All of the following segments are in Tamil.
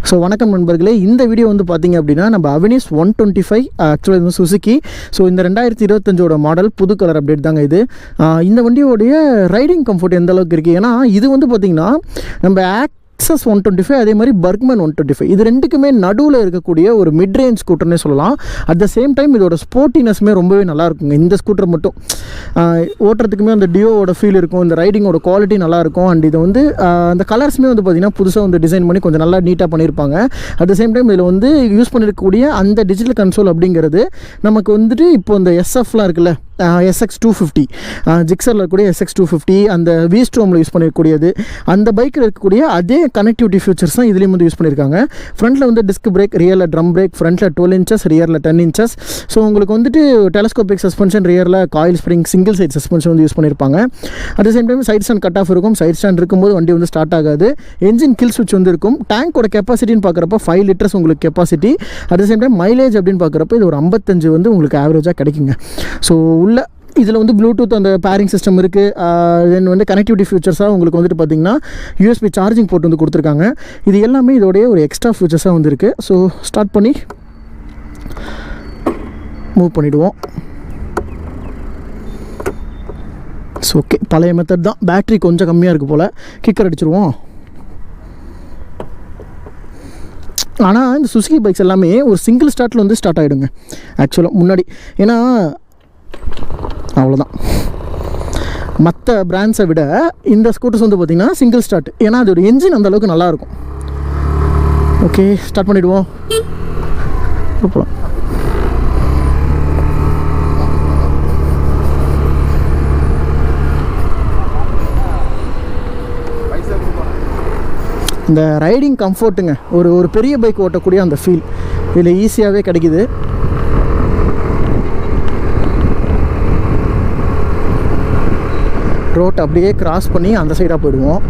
ஸோ வணக்கம் நண்பர்களே, இந்த வீடியோ வந்து பார்த்தீங்க அப்படின்னா நம்ம அவெனிஸ் 125 ஆக்சுவலாக இது சுசுகி. ஸோ இந்த 2025 மாடல் புது கலர் அப்டேட் தாங்க இது. இந்த வண்டியோடைய ரைடிங் கம்ஃபர்ட் எந்த அளவுக்கு இருக்குது, ஏன்னா இது வந்து பார்த்திங்கன்னா நம்ம ஆக்சஸ் 125 அதே மாதிரி பர்க்மன் 125 இது ரெண்டுக்குமே நடுவில் இருக்கக்கூடிய ஒரு மிட் ரேஞ்ச் ஸ்கூட்டர்னே சொல்லலாம். அட் த சேம் டைம் இதோட ஸ்போர்ட்டினஸ்மே ரொம்பவே நல்லா இருக்குங்க. இந்த ஸ்கூட்டர் மட்டும் ஓட்டுறதுக்குமே அந்த டியோவோட ஃபீல் இருக்கும், இந்த ரைடிங்கோட குவாலிட்டி நல்லாயிருக்கும். அண்ட் இது வந்து அந்த கலர்ஸுமே வந்து பார்த்திங்கன்னா புதுசாக வந்து டிசைன் பண்ணி கொஞ்சம் நல்லா நீட்டாக பண்ணியிருப்பாங்க. அட் த சேம் டைம் இதில் வந்து யூஸ் பண்ணியிருக்கக்கூடிய அந்த டிஜிட்டல் கன்சோல் அப்படிங்கிறது நமக்கு வந்துட்டு இப்போ இந்த எஸ்எஃப்லாம் இருக்குல்ல, SX250 ஜிக்ஸரில் இருக்கக்கூடிய SX250 அந்த V-Stormல யூஸ் பண்ணியிருக்கூடியது, அந்த பைக்கில் இருக்கக்கூடிய அதே கனெக்டிவிட்டி ஃபீச்சர்ஸ் தான் இதுலேயும் வந்து யூஸ் பண்ணியிருக்காங்க. ஃப்ரண்ட்டில் வந்து டிஸ்க் பிரேக், ரியரில் ட்ரம் பிரேக், ஃப்ரண்ட்டில் 12 inches, ரியரில் 10 inches. ஸோ உங்களுக்கு வந்துட்டு டெலஸ்கோபிக் சஸ்பென்ஷன், ரியரில் coil spring, single side suspension வந்து யூஸ் பண்ணியிருப்பாங்க. At the same time side stand cut off இருக்கும். சைட் ஸ்டாண்ட் இருக்கும்போது வண்டி வந்து ஸ்டார்ட் ஆகாது. என்ஜின் கில் ஸ்விட்ச் வந்து இருக்கும். டேங்கோட கெப்பாசிட்டின்னு பார்க்குறப்ப 5 liters உங்களுக்கு capacity. At the same time mileage அப்படின்னு பார்க்குறப்ப இது ஒரு 55 வந்து உங்களுக்கு ஆவரேஜாக கிடைக்குங்க. ஸோ உள்ள இதில் வந்து ப்ளூடூத் அந்த பேரிங் சிஸ்டம் இருக்குது. தென் வந்து கனெக்டிவிட்டி ஃபியூச்சர்ஸாக உங்களுக்கு வந்துட்டு பார்த்திங்கன்னா USB சார்ஜிங் போர்ட் வந்து கொடுத்துருக்காங்க. இது எல்லாமே இதோடைய ஒரு எக்ஸ்ட்ரா ஃபியூச்சர்ஸாக வந்து இருக்குது. ஸோ ஸ்டார்ட் பண்ணி மூவ் பண்ணிவிடுவோம். ஸோ ஓகே, பழைய மெத்தட் தான். பேட்ரி கொஞ்சம் கம்மியாக இருக்குது போல். கிக்கர் அடிச்சிருவோம். ஆனால் இந்த சுசுகி பைக்ஸ் எல்லாமே ஒரு சிங்கிள் ஸ்டார்ட்டில் வந்து ஸ்டார்ட் ஆகிடுங்க ஆக்சுவலாக முன்னாடி. ஏன்னா அவ்வளோதான், மற்ற பிராண்ட்ஸை விட இந்த ஸ்கூட்டர்ஸ் வந்து பார்த்திங்கன்னா சிங்கிள் ஸ்டார்ட். ஏன்னா அதோட என்ஜின் அந்தளவுக்கு நல்லாயிருக்கும். ஓகே, ஸ்டார்ட் பண்ணிவிடுவோம். போகலாம். இந்த ரைடிங் கம்ஃபர்ட்டுங்க, ஒரு பெரிய பைக் ஓட்டக்கூடிய அந்த ஃபீல் இதில் ஈஸியாகவே கிடைக்குது. ரோட் அப்படியே கிராஸ் பண்ணி அந்த சைடாக போயிடுவோம்.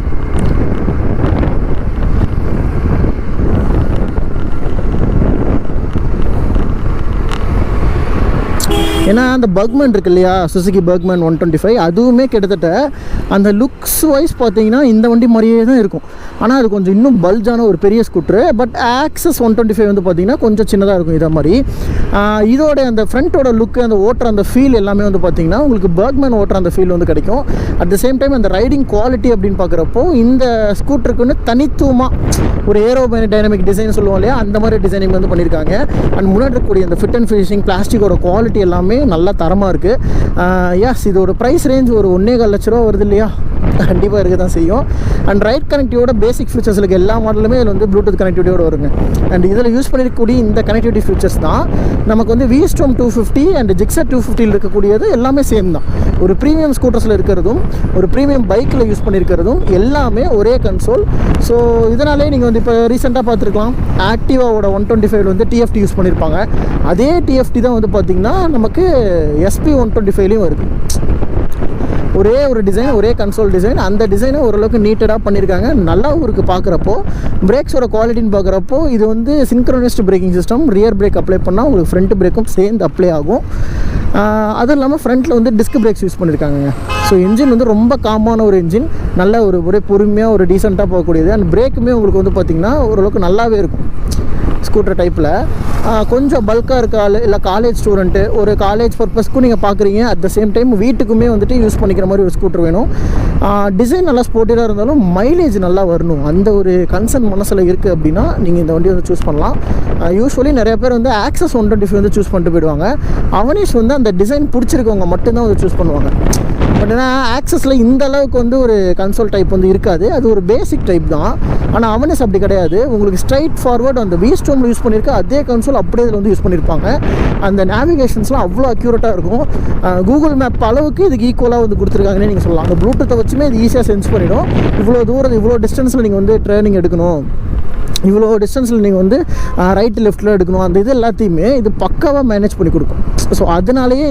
ஏன்னா அந்த பர்க்மன் இருக்கு இல்லையா, சுசுகி பர்க்மன் 125 அதுவுமே கிட்டத்தட்ட அந்த லுக்ஸ் வைஸ் பார்த்தீங்கன்னா இந்த வண்டி மாதிரியே தான் இருக்கும். ஆனால் அது கொஞ்சம் இன்னும் பல்ஜான ஒரு பெரிய ஸ்கூட்ரு. பட் ஆக்சஸ் 125 வந்து பார்த்திங்கன்னா கொஞ்சம் சின்னதாக இருக்கும். இதை மாதிரி இதோட அந்த ஃப்ரண்ட்டோட லுக்கு, அந்த ஓட்டுற அந்த ஃபீல் எல்லாமே வந்து பார்த்திங்கன்னா உங்களுக்கு பர்க்மன் ஓட்டுற அந்த ஃபீல் வந்து கிடைக்கும். அட் த சேம் டைம் அந்த ரைடிங் குவாலிட்டி அப்படின்னு பார்க்குறப்போ இந்த ஸ்கூட்டருக்குன்னு தனித்துவமாக ஒரு ஏரோடைனமிக் டிசைன் சொல்லுவோம் இல்லையா, அந்த மாதிரி டிசைனிங் வந்து பண்ணியிருக்காங்க. அண்ட் முன்னாடி இருக்கக்கூடிய அந்த ஃபிட் அண்ட் ஃபினிஷிங், பிளாஸ்டிக்கோட குவாலிட்டி எல்லாமே நல்லா தரமாக இருக்குது. எஸ், இதோட ப்ரைஸ் ரேஞ்ச் ஒரு 1.25 லட்ச ரூபா வருது இல்லையா, கண்டிப்பாக இருக்க தான் செய்யும். அண்ட் ரைட் கனெக்டிவியோட பேசிக் ஃபீச்சர்ஸ் இருக்குது. எல்லா மாடலுமே இதில் வந்து ப்ளூடூத் கனெக்டிவிட்டியோடு வருங்க. அண்ட் இதில் யூஸ் பண்ணியிருக்கக்கூடிய இந்த கனெக்டிவிட்டி ஃபீச்சர்ஸ் தான் நமக்கு வந்து V-Storm 250 அண்ட் ஜிக்ஸர் 250 இருக்கக்கூடியது எல்லாமே சேம் தான். ஒரு ப்ரீமியம் ஸ்கூட்டர்ஸில் இருக்கிறதும் ஒரு ப்ரீமியம் பைக்கில் யூஸ் பண்ணியிருக்கிறதும் எல்லாமே ஒரே கன்சோல். ஸோ இதனாலே நீங்கள் வந்து இப்போ ரீசெண்டாக பார்த்துருக்கலாம், ஆக்டிவாவோட 125 வந்து TFT யூஸ் பண்ணியிருப்பாங்க. அதே TFT தான் வந்து பார்த்திங்கன்னா நமக்கு SP 125லையும் வருது. ஒரே ஒரு டிசைன், ஒரே கன்சோல் டிசைன். அந்த டிசைனை ஓரளவுக்கு நீட்டடாக பண்ணியிருக்காங்க. நல்லாவும் இருக்குது பார்க்குறப்போ. பிரேக்ஸோட குவாலிட்டின்னு பார்க்குறப்போ இது வந்து synchronised braking system. Rear brake apply பண்ணால் உங்களுக்கு ஃப்ரண்ட் பிரேக்கும் சேர்ந்து அப்ளை ஆகும். அதுவும் இல்லாமல் ஃப்ரண்ட்டில் வந்து டிஸ்க் பிரேக்ஸ் யூஸ் பண்ணியிருக்காங்க. ஸோ என்ஜின் வந்து ரொம்ப காமான ஒரு என்ஜின், நல்ல ஒரே பொறுமையாக ஒரு டீசெண்டாக போகக்கூடியது. அண்ட் பிரேக்குமே உங்களுக்கு வந்து பார்த்திங்கன்னா ஓரளவுக்கு நல்லாவே இருக்கும். ஸ்கூட்டர் டைப்பில் கொஞ்சம் பல்காக இருக்க ஆள், இல்லை காலேஜ் ஸ்டூடெண்ட்டு, ஒரு காலேஜ் பர்பஸ்க்கும் நீங்கள் பார்க்குறீங்க, அட் த சேம் டைம் வீட்டுக்குமே வந்துட்டு யூஸ் பண்ணிக்கிற மாதிரி ஒரு ஸ்கூட்டர் வேணும். டிசைன் நல்லா ஸ்போர்ட்டிவாக இருந்தாலும் மைலேஜ் நல்லா வரணும், அந்த ஒரு கன்சர்ன் மனசில் இருக்குது அப்படின்னா நீங்கள் இந்த வண்டி வந்து சூஸ் பண்ணலாம். யூஸ்வலி நிறைய பேர் வந்து ஆக்சஸ் 125 வந்து சூஸ் பண்ணிட்டு போயிடுவாங்க. அவனேஷ் வந்து அந்த டிசைன் பிடிச்சிருக்கவங்க மட்டும்தான் வந்து சூஸ் பண்ணுவாங்க. பட் ஏன்னா ஆக்சஸில் இந்த அளவுக்கு வந்து ஒரு கன்சோல் டைப் வந்து இருக்காது, அது ஒரு பேசிக் டைப் தான். ஆனால் அவனேஷ் அப்படி கிடையாது. உங்களுக்கு ஸ்ட்ரைட் ஃபார்வர்டு அந்த V-Stormல யூஸ் பண்ணியிருக்க அதே கன்சோல் அப்படியே இதில் வந்து யூஸ் பண்ணியிருப்பாங்க. அந்த நேவிகேஷன்ஸ்லாம் அவ்வளோ அக்யூரேட்டாக இருக்கும். கூகுள் மேப் அளவுக்கு இதுக்கு ஈக்குவலாக வந்து கொடுத்துருக்காங்கன்னே நீங்கள் சொல்லலாம். அந்த ப்ளூடூத்தை வச்சுமே இது ஈஸியாக சென்ஸ் பண்ணிடும். இவ்வளோ தூரம், இவ்வளோ டிஸ்டன்ஸில் நீங்கள் வந்து ட்ரைனிங் எடுக்கணும், இவ்வளோ டிஸ்டன்ஸில் நீங்கள் வந்து ரைட்டு லெஃப்ட்டில் எடுக்கணும், அந்த இது எல்லாத்தையுமே இது பக்காவாக மேனேஜ் பண்ணி கொடுக்கும். ஸோ அதனாலேயே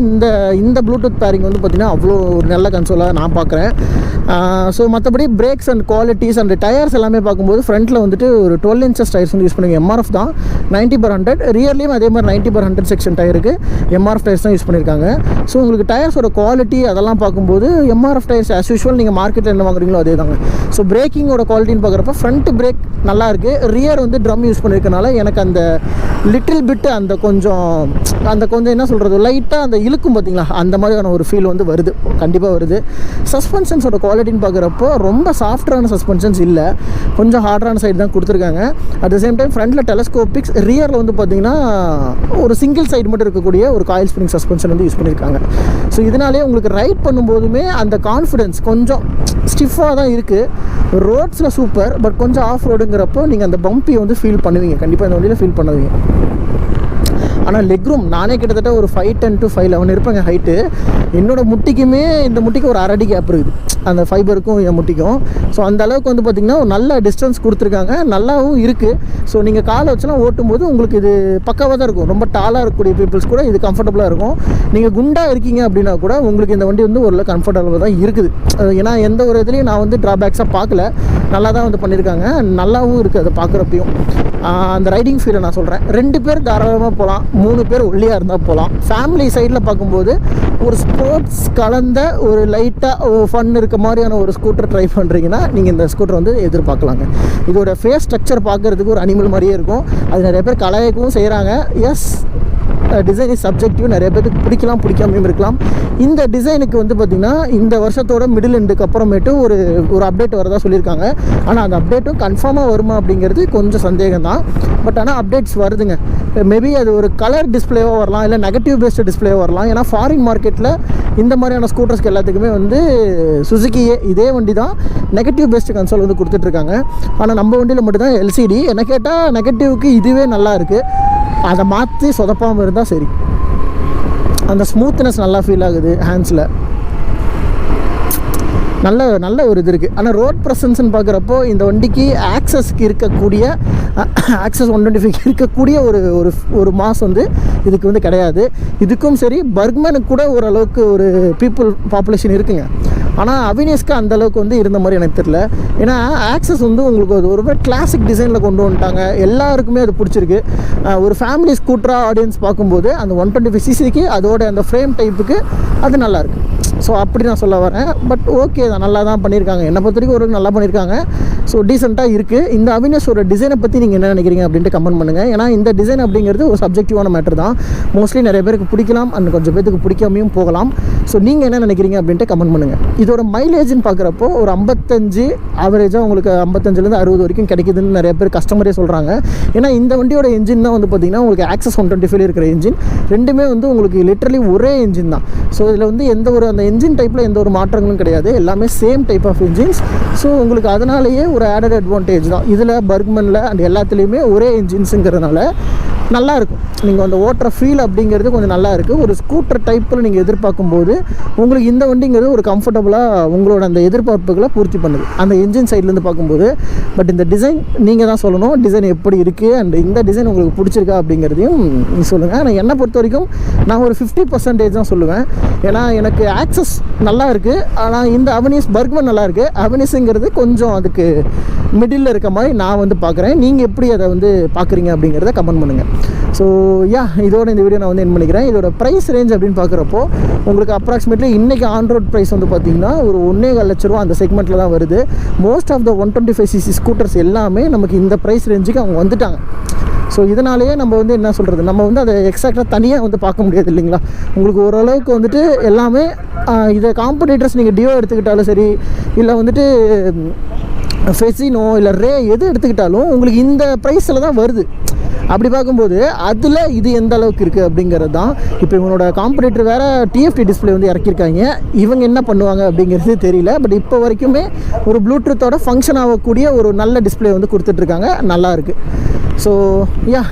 இந்த ப்ளூடூத் பேரிங் வந்து பார்த்திங்கன்னா அவ்வளோ ஒரு நல்ல கன்சோலாக நான் பார்க்குறேன். ஸோ மற்றபடி brakes and qualities and tyres எல்லாமே பார்க்கும்போது ஃப்ரண்ட்டில் வந்துட்டு ஒரு 12 inches டயர்ஸ் வந்து யூஸ் பண்ணுவீங்க. MRF தான் 90/100. ரியர்லேயும் அதே மாதிரி 90/100 செக்ஷன் டயருக்கு MRF டயர்ஸ் தான் யூஸ் பண்ணியிருக்காங்க. ஸோ உங்களுக்கு டயர்ஸோட குவாலிட்டி அதெல்லாம் பார்க்கும்போது MRF டயர்ஸ் ஆஸ் யூஷுவல் நீங்கள் மார்க்கெட்டில் என்ன வாங்குறீங்களோ அதே தாங்க. ஸோ பிரேக்கிங்கோட குவாலிட்டின்னு பார்க்குறப்ப ஃப்ரண்ட் பிரேக் நல்லா இருக்குது, ரியர் வந்து ட்ரம் யூஸ் பண்ணியிருக்கனால எனக்கு அந்த லிட்டில் பிட்டு அந்த கொஞ்சம் என்ன சொல்கிறது, லைட்டாக அந்த இழுக்கும் பார்த்தீங்களா, அந்த மாதிரியான ஒரு ஃபீல் வந்து வருது, கண்டிப்பாக வருது. சஸ்பென்ஷன்ஸோட குவாலிட்டின்னு பார்க்குறப்போ ரொம்ப சாஃப்டான சஸ்பென்ஷன்ஸ் இல்லை, கொஞ்சம் ஹார்டான சைடு தான் கொடுத்துருக்காங்க. அட் த சேம் டைம் ஃப்ரண்ட்டில் டெலஸ்கோபிக்ஸ், ரியரில் வந்து பார்த்திங்கன்னா ஒரு சிங்கிள் சைடு மட்டும் இருக்கக்கூடிய ஒரு காயில் ஸ்ப்ரிங் சஸ்பென்ஷன் வந்து யூஸ் பண்ணியிருக்காங்க. ஸோ இதனாலே உங்களுக்கு ரைட் பண்ணும்போதுமே அந்த கான்ஃபிடென்ஸ் கொஞ்சம் ஸ்டிஃபாக தான் இருக்குது. ரோட்ஸில் சூப்பர், பட் கொஞ்சம் ஆஃப் ரோடுங்கிறப்போ நீங்கள் அந்த பம்பியை வந்து ஃபீல் பண்ணுவீங்க, கண்டிப்பாக இந்த வண்டியில் ஃபீல் பண்ணுவீங்க. ஆனால் லெக் ரூம் நானே கிட்டத்தட்ட ஒரு 5'10" to 5'11" இருப்பேங்க ஹைட்டு. என்னோடய முட்டிக்குமே இந்த முட்டிக்கு ஒரு 1/2 அடி கேப் இருக்குது, அந்த ஃபைபருக்கும் என் முட்டிக்கும். ஸோ அந்த அளவுக்கு வந்து பார்த்திங்கன்னா ஒரு நல்ல டிஸ்டன்ஸ் கொடுத்துருக்காங்க, நல்லாவும் இருக்குது. ஸோ நீங்கள் காலை வச்சுலாம் ஓட்டும்போது உங்களுக்கு இது பக்காவாக தான் இருக்கும். ரொம்ப டாலாக இருக்கக்கூடிய பீப்புள்ஸ் கூட இது கம்ஃபர்டபுளாக இருக்கும். நீங்கள் குண்டாக இருக்கீங்க அப்படின்னா கூட உங்களுக்கு இந்த வண்டி வந்து ஒரு கம்ஃபர்டபுளாக தான் இருக்குது. ஏன்னா எந்த ஒரு இதுலேயும் நான் வந்து ட்ராபேக்ஸாக பார்க்கல, நல்லா தான் வந்து பண்ணியிருக்காங்க, நல்லாவும் இருக்குது அதை பார்க்குறப்பையும். அந்த ரைடிங் ஃபீலை நான் சொல்கிறேன். 2 பேர் தாராளமாக போகலாம், 3 பேர் ஒல்லியாக இருந்தால் போகலாம். ஃபேமிலி சைடில் பார்க்கும்போது ஒரு ஸ்போர்ட்ஸ் கலந்த ஒரு லைட்டாக ஃபன் இருக்க மாதிரியான ஒரு ஸ்கூட்டர் ட்ரை பண்ணுறீங்கன்னா நீங்கள் இந்த ஸ்கூட்டர் வந்து எதிர்பார்க்கலாங்க. இதோட ஃபேஸ் ஸ்ட்ரக்சர் பார்க்குறதுக்கு ஒரு அனிமல் மாதிரியே இருக்கும். அது நிறைய பேர் கலாய்க்கவும் செய்கிறாங்க. எஸ், டிசைன் இஸ் சப்ஜெக்டிவ், நிறைய பேருக்கு பிடிக்கலாம், பிடிக்காமையும் இருக்கலாம். இந்த டிசைனுக்கு வந்து பார்த்திங்கன்னா இந்த வருஷத்தோட மிடில் எண்டுக்கு அப்புறமேட்டு ஒரு அப்டேட் வரதா சொல்லியிருக்காங்க. ஆனால் அந்த அப்டேட்டும் கன்ஃபார்மாக வருமா அப்படிங்கிறது கொஞ்சம் சந்தேகம் தான். பட் ஆனால் அப்டேட்ஸ் வருதுங்க. மேபி அது ஒரு கலர் டிஸ்பிளேவாக வரலாம், இல்லை நெகட்டிவ் பேஸ்டு டிஸ்பிளேவாக வரலாம். ஏன்னா ஃபாரின் மார்க்கெட்டில் இந்த மாதிரியான ஸ்கூட்டர்ஸ்க்கு எல்லாத்துக்குமே வந்து சுசுக்கியே இதே வண்டி தான் நெகட்டிவ் பேஸ்டு கன்சோல் வந்து கொடுத்துட்ருக்காங்க. ஆனால் நம்ம வண்டியில் மட்டும்தான் எல்சிடி. என்ன கேட்டால் நெகட்டிவ்க்கு இதுவே நல்லா இருக்குது, அதை மாற்றி சொதப்பாமல் இருந்தால் சரி. அந்த ஸ்மூத்னஸ் நல்லா ஃபீல் ஆகுது ஹேண்ட்ஸில், நல்ல ஒரு இது இருக்குது. ஆனால் ரோட் ப்ரெசன்ஸ்ன்னு பார்க்குறப்போ இந்த வண்டிக்கு ஆக்சஸ்க்கு இருக்கக்கூடிய ஆக்சஸ் 125 இருக்கக்கூடிய ஒரு மாஸ் வந்து இதுக்கு வந்து கிடையாது. இதுக்கும் சரி பர்க்மேனுக்கு கூட ஓரளவுக்கு ஒரு பீப்புள் பாப்புலேஷன் இருக்குங்க. ஆனால் அவினேஸ்க்கு அந்தளவுக்கு வந்து இருந்த மாதிரி எனக்கு தெரியல. ஏன்னா ஆக்சஸ் வந்து உங்களுக்கு அது ஒரு கிளாசிக் டிசைனில் கொண்டு வந்துட்டாங்க, எல்லாருக்குமே அது பிடிச்சிருக்கு. ஒரு ஃபேமிலி ஸ்கூட்டராக ஆடியன்ஸ் பார்க்கும்போது அந்த 125cc அதோட அந்த ஃப்ரேம் டைப்புக்கு அது நல்லாயிருக்கு. ஸோ அப்படி நான் சொல்ல வரேன். பட் ஓகே தான், நல்லா தான் பண்ணியிருக்காங்க, என்னை பொறுத்த வரைக்கும் ஒரு நல்லா பண்ணியிருக்காங்க. ஸோ டீசெண்டாக இருக்குது. இந்த அவினேஸோட டிசைனை பற்றி நீங்கள் என்ன நினைக்கிறீங்க அப்படின்ட்டு கமெண்ட் பண்ணுங்கள். ஏன்னா இந்த டிசைன் அப்படிங்கிறது ஒரு சப்ஜெக்டிவான மேட்டர் தான். மோஸ்ட்லி நிறைய பேருக்கு பிடிக்கலாம், அண்ட் கொஞ்சம் பேருக்கு பிடிக்காமையும் போகலாம். ஸோ நீங்கள் என்ன நினைக்கிறீங்க அப்படின்ட்டு கமெண்ட் பண்ணுங்கள். இதோட மைலேஜ்னு பார்க்குறப்போ ஒரு 55 ஆவரேஜாக உங்களுக்கு 55லேருந்து 60 வரைக்கும் கிடைக்குதுன்னு நிறைய பேர் கஸ்டமரே சொல்கிறாங்க. ஏன்னா இந்த வண்டியோட என்ஜின் தான் வந்து பார்த்திங்கன்னா உங்களுக்கு ஆக்சஸ் 125 இருக்கிற என்ஜின். ரெண்டுமே வந்து உங்களுக்கு லிட்டரலி ஒரே என்ஜின் தான். ஸோ இதில் வந்து எந்த ஒரு அந்த என்ஜின் டைப்பில் எந்த ஒரு மாற்றங்களும் கிடையாது, எல்லாமே same type of engines. So உங்களுக்கு அதனாலேயே ஒரு ஆடட் அட்வான்டேஜ் தான் இதில், பர்க்மனில் அண்ட் எல்லாத்துலேயுமே ஒரே என்ஜின்ஸுங்கிறதுனால நல்லாயிருக்கும். நீங்கள் அந்த ஓட்டுற ஃபீல் அப்படிங்கிறது கொஞ்சம் நல்லா இருக்குது. ஒரு ஸ்கூட்டர் டைப்பில் நீங்கள் எதிர்பார்க்கும்போது உங்களுக்கு இந்த வண்டிங்கிறது ஒரு கம்ஃபர்டபுளாக உங்களோட அந்த எதிர்பார்ப்புகளை பூர்த்தி பண்ணுது அந்த என்ஜின் சைட்லேருந்து பார்க்கும்போது. பட் இந்த டிசைன் நீங்கள் தான் சொல்லணும், டிசைன் எப்படி இருக்குது அண்ட் இந்த டிசைன் உங்களுக்கு பிடிச்சிருக்கா அப்படிங்கிறதையும் நீங்கள் சொல்லுங்கள். ஆனால் என்னை பொறுத்த வரைக்கும் நான் ஒரு 50% தான் சொல்லுவேன். ஏன்னா எனக்கு ஆக்சஸ் நல்லா இருக்குது, ஆனால் இந்த அவனீஸ் பர்க்மன் நல்லா இருக்குது. அவனீஸுங்கிறது கொஞ்சம் அதுக்கு மிடில் இருக்க மாதிரி நான் வந்து பார்க்குறேன். நீங்கள் எப்படி அதை வந்து பார்க்குறீங்க அப்படிங்கிறத கமெண்ட் பண்ணுங்கள். ஸோ இதோட இந்த வீடியோ நான் வந்து என் பண்ணிக்கிறேன். இதோட ப்ரைஸ் ரேஞ்ச் அப்படின்னு பார்க்குறப்போ உங்களுக்கு அப்ராக்சிமேட்லி இன்றைக்கி ஆன் ரோட் ப்ரைஸ் வந்து பார்த்திங்கன்னா ஒரு 1.25 லட்ச ரூபா அந்த செக்மெண்ட்டில் தான் வருது. Most of the 125cc scooters எல்லாமே நமக்கு இந்த ப்ரைஸ் ரேஞ்சுக்கு அவங்க வந்துட்டாங்க. ஸோ இதனாலேயே நம்ம வந்து என்ன சொல்கிறது, நம்ம வந்து அதை எக்ஸாக்டாக தனியாக வந்து பார்க்க முடியாது இல்லைங்களா. உங்களுக்கு ஓரளவுக்கு வந்துட்டு எல்லாமே இதை காம்படிட்டர்ஸ் நீங்கள் டியோ எடுத்துக்கிட்டாலும் சரி, இல்லை வந்துட்டு ஃபெசினோ இல்லை ரே எது எடுத்துக்கிட்டாலும் உங்களுக்கு இந்த ப்ரைஸில் தான் வருது. அப்படி பார்க்கும்போது அதில் இது எந்த அளவுக்கு இருக்குது அப்படிங்கிறது தான். இப்போ இவங்களோட காம்படிட்டர் வேறு டிஎஃப்டி டிஸ்பிளே வந்து இறக்கியிருக்காங்க, இவங்க என்ன பண்ணுவாங்க அப்படிங்கிறது தெரியல. பட் இப்போ வரைக்குமே ஒரு ப்ளூடூத்தோட ஃபங்க்ஷன் ஆகக்கூடிய ஒரு நல்ல டிஸ்பிளே வந்து கொடுத்துட்ருக்காங்க, நல்லாயிருக்கு. ஸோ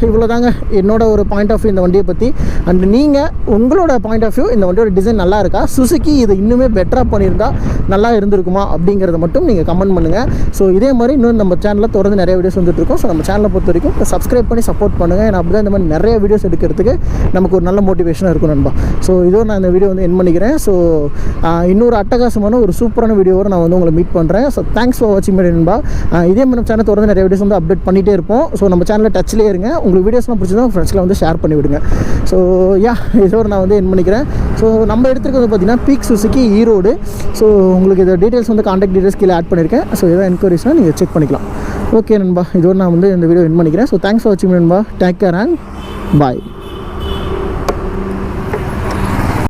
இவ்வளோ தாங்க என்னோட ஒரு பாயிண்ட் ஆஃப் வியூ இந்த வண்டியை பற்றி. அண்ட் நீங்கள் உங்களோட பாயிண்ட் ஆஃப் வியூ இந்த வண்டியோட டிசைன் நல்லா இருக்கா, சுசுக்கி இதை இன்னுமே பெட்டராக பண்ணியிருந்தால் நல்லா இருந்திருக்குமா அப்படிங்கிறத மட்டும் நீங்கள் கமெண்ட் பண்ணுங்கள். ஸோ இதே மாதிரி இன்னும் நம்ம சேனலில் தொடர்ந்து நிறைய வீடியோஸ் வந்துட்டுருக்கோம். ஸோ நம்ம சேனலை பொறுத்த வரைக்கும் சப்ஸ்கிரைப் பண்ணி சப்போர்ட் பண்ணுங்கள். ஏன்னா அப்படி தான் இந்த மாதிரி நிறைய வீடியோஸ் எடுக்கிறதுக்கு நமக்கு ஒரு நல்ல மோட்டிவேஷனாக இருக்கும் நண்பா. ஸோ இதோ நான் இந்த வீடியோ வந்து என் பண்ணிக்கிறேன். ஸோ இன்னொரு அட்டகாசமான ஒரு சூப்பரான வீடியோவோடு நான் வந்து உங்களை மீட் பண்ணுறேன். ஸோ தேங்க்ஸ் ஃபார் வாட்சிங் மீடியா நண்பா. இதே மாதிரி நம்ம சேனல் தொடர்ந்து நிறைய வீடியோஸ் வந்து அப்டேட் பண்ணிகிட்டே இருப்போம். ஸோ நம்ம சேனலில் டச்லேயே இருங்க. உங்களுக்கு வீடியோஸ்லாம் பிடிச்சதா உங்கள் ஃப்ரெண்ட்ஸ்லாம் வந்து ஷேர் பண்ணி விடுங்க. ஸோ இதோட நான் வந்து என் பண்ணிக்கிறேன். ஸோ நம்ம எடுத்துருக்கிறது பார்த்தீங்கன்னா பீக் சுசுக்கி ஈரோடு. ஸோ உங்களுக்கு இதை டீட்டெயில்ஸ் வந்து கான்டாக்ட் டீட்டெயில்ஸ் கீழே ஆட் பண்ணியிருக்கேன். ஸோ எதாவது என்கொயரிஸ்னால் நீங்கள் செக் பண்ணிக்கலாம். ஓகே நண்பா, இதோடு நான் வந்து இந்த வீடியோ எண்ட் பண்ணிக்கிறேன். ஸோ தேங்க்ஸ் ஃபார் வாட்சிங் நண்பா. Take care and bye.